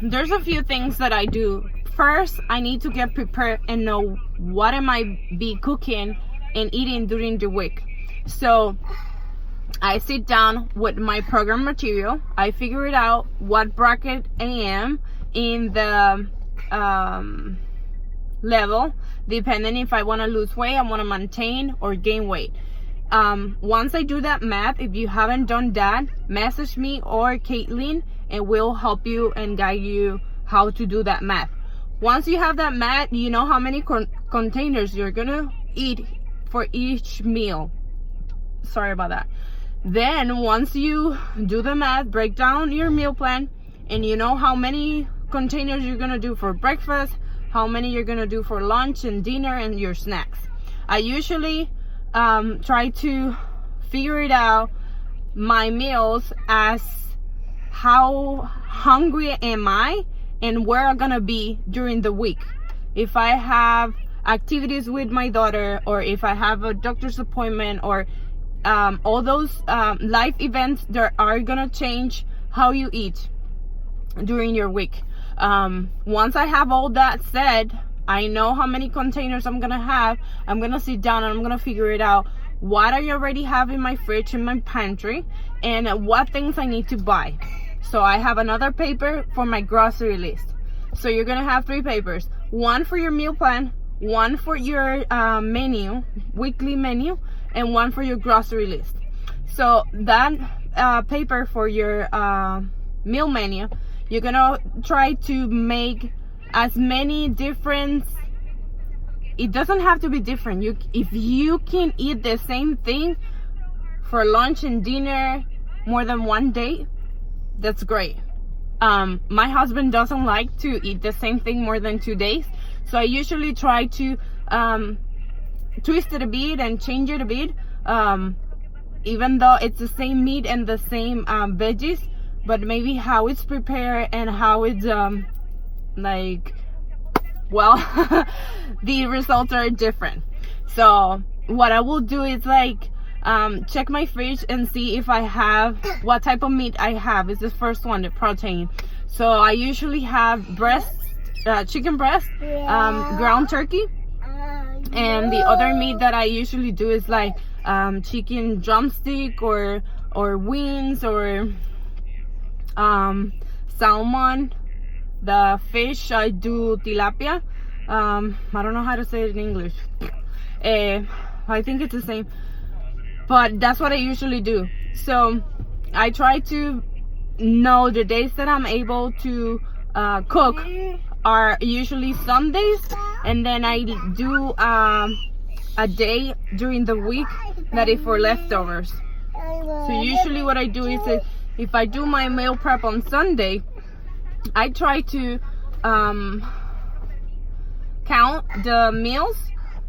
there's a few things that I do. First, I need to get prepared and know what am I be cooking and eating during the week. So I sit down with my program material. I figure it out what bracket I am in the level, depending if I want to lose weight, I want to maintain or gain weight. Once I do that math, if you haven't done that, message me or Caitlin and we'll help you and guide you how to do that math. Once you have that math, you know how many containers you're gonna eat for each meal. Sorry about that. Then once you do the math, break down your meal plan, and you know how many containers you're gonna do for breakfast, how many you're gonna do for lunch and dinner and your snacks. I usually try to figure it out my meals as how hungry am I and where I'm gonna be during the week. If I have activities with my daughter, or if I have a doctor's appointment, or all those life events that are gonna change how you eat during your week. Once I have all that said, I know how many containers I'm gonna have. I'm gonna sit down and I'm gonna figure it out. What I already have in my fridge, in my pantry, and what things I need to buy. So I have another paper for my grocery list. So you're gonna have 3 papers. One for your meal plan, one for your menu, weekly menu, and one for your grocery list. So that paper for your meal menu, you're gonna try to make as many different, it doesn't have to be different. If you can eat the same thing for lunch and dinner more than one day, that's great. My husband doesn't like to eat the same thing more than 2 days, so I usually try to twist it a bit and change it a bit, even though it's the same meat and the same veggies, but maybe how it's prepared and how it's the results are different. So what I will do is check my fridge and see if I have what type of meat I have. Is the first one, the protein. So I usually have chicken breast, ground turkey, and the other meat that I usually do is chicken drumstick or wings or salmon. The fish, I do tilapia. I don't know how to say it in English. I think it's the same, but that's what I usually do. So I try to know the days that I'm able to cook are usually Sundays, and then I do a day during the week that is for leftovers. So usually what I do is if I do my meal prep on Sunday, I try to count the meals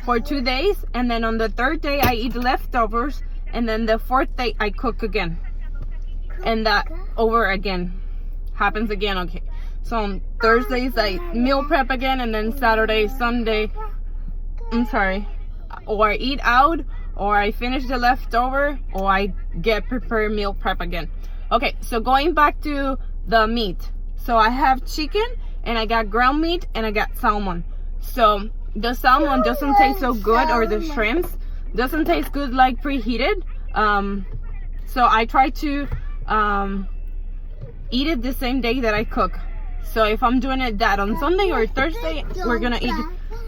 for 2 days, and then on the 3rd day I eat leftovers, and then the 4th day I cook again, and that over again happens again. Okay, so on Thursdays I meal prep again, and then Saturday, Sunday, or I eat out, or I finish the leftover, or I get prepared meal prep again. Okay, so going back to the meat. So I have chicken, and I got ground meat, and I got salmon. So the salmon doesn't taste so good, or the shrimps doesn't taste good like preheated. So I try to eat it the same day that I cook. So if I'm doing that on Sunday or Thursday, we're gonna eat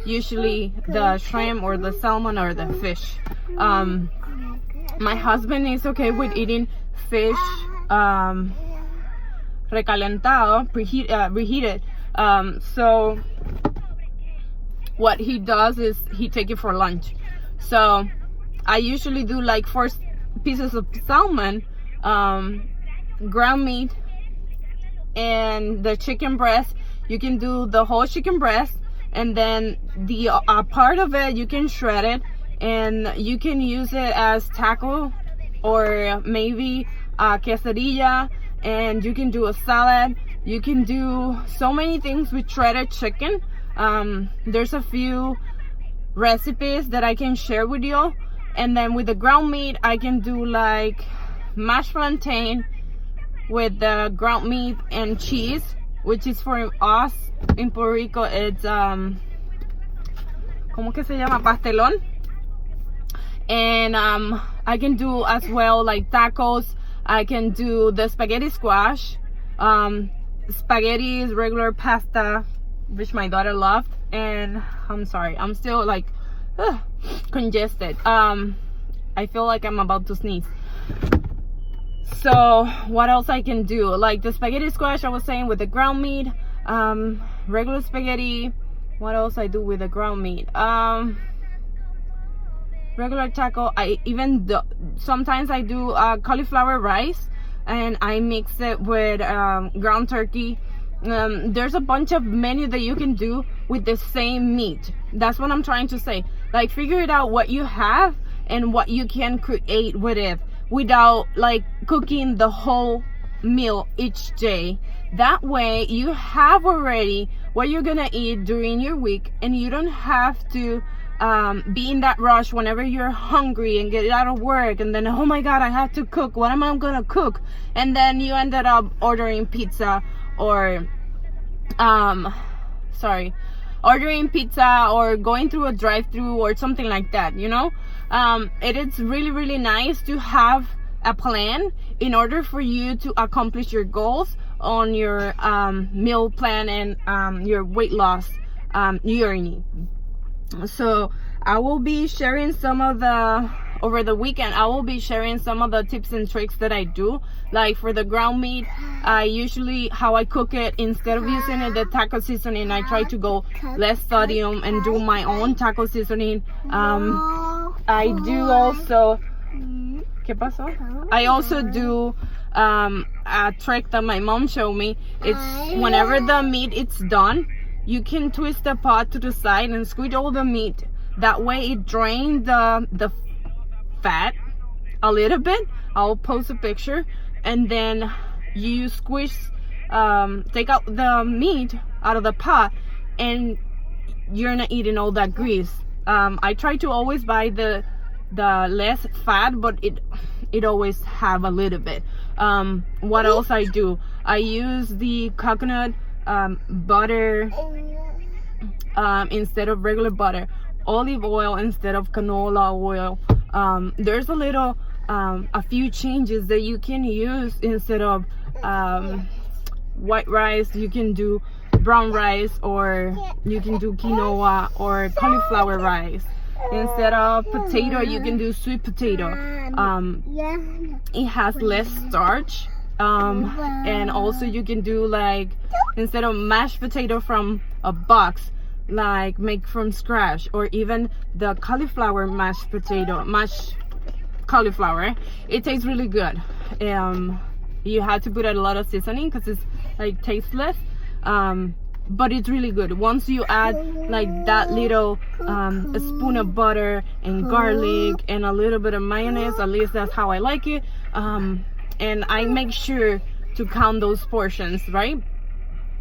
usually the shrimp or the salmon or the fish. My husband is okay with eating fish recalentado, reheated. So what he does is he take it for lunch. So I usually do 4 pieces of salmon, ground meat, and the chicken breast. You can do the whole chicken breast, and then the part of it you can shred it, and you can use it as taco or maybe quesadilla, and you can do a salad. You can do so many things with shredded chicken. There's a few recipes that I can share with you. And then with the ground meat, I can do mashed plantain with the ground meat and cheese, which is for us in Puerto Rico. It's ¿cómo que se llama? Pastelón. And I can do as well like tacos. I can do the spaghetti squash, spaghetti, regular pasta, which my daughter loved. And I'm sorry, I'm still like congested. I feel like I'm about to sneeze. So what else I can do? Like the spaghetti squash I was saying with the ground meat, regular spaghetti. What else I do with the ground meat? Regular taco. I even do, sometimes I do cauliflower rice, and I mix it with ground turkey. There's a bunch of menu that you can do with the same meat. That's what I'm trying to say. Like, figure it out what you have and what you can create with it without like cooking the whole meal each day. That way you have already what you're gonna eat during your week, and you don't have to be in that rush whenever you're hungry and get out of work, and then, oh my god, I have to cook. What am I gonna cook? And then you ended up ordering pizza or ordering pizza or going through a drive-through or something like that, you know. It is really, really nice to have a plan in order for you to accomplish your goals on your meal plan and your weight loss journey. So I will be sharing some of the, over the weekend, I will be sharing some of the tips and tricks that I do. Like for the ground meat, I usually, how I cook it, instead of using the taco seasoning, I try to go less sodium and do my own taco seasoning. I do also, ¿qué pasó? I also do a trick that my mom showed me. It's whenever the meat is done, you can twist the pot to the side and squeeze all the meat. That way it drains the fat a little bit. I'll post a picture. And then you squeeze, take out the meat out of the pot, and you're not eating all that grease. I try to always buy the less fat, but it always have a little bit. What else I do? I use the coconut butter instead of regular butter, olive oil instead of canola oil. There's a little a few changes that you can use. Instead of white rice, you can do brown rice, or you can do quinoa or cauliflower rice. Instead of potato, you can do sweet potato. It has less starch. And also you can do, like, instead of mashed potato from a box, like make from scratch, or even the cauliflower mashed cauliflower. It tastes really good. You have to put a lot of seasoning because it's like tasteless, but it's really good. Once you add like that little a spoon of butter and garlic and a little bit of mayonnaise, at least that's how I like it. And I make sure to count those portions, right?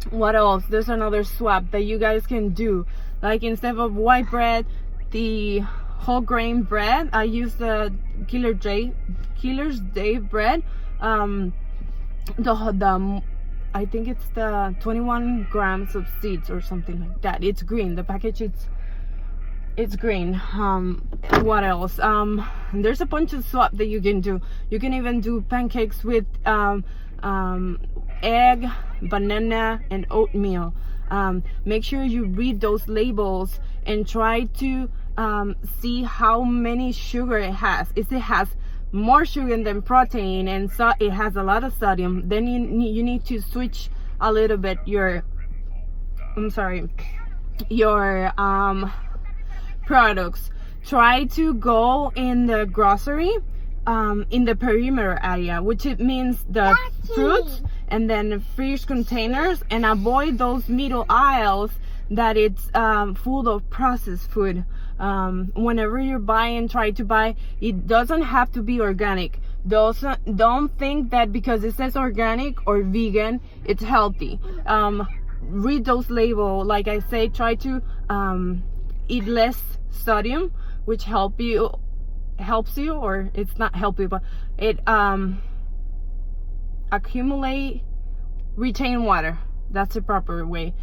What else? There's another swap that you guys can do. Like, instead of white bread, the whole grain bread, I use the Killer's Day bread. I think it's the 21 grams of seeds or something like that. It's green. The package, it's green. What else? There's a bunch of swap that you can do. You can even do pancakes with egg, banana, and oatmeal. Make sure you read those labels and try to see how many sugar it has. If it has more sugar than protein, and so it has a lot of sodium, then you need to switch a little bit your products. Try to go in the grocery in the perimeter area, which it means the fruits and then fish containers, and avoid those middle aisles that it's full of processed food. Whenever you're buying, try to buy, it doesn't have to be organic. Don't think that because it says organic or vegan, it's healthy. Read those labels. Like I say, try to eat less sodium, which helps you, or it's not help you, but it retain water. That's the proper way.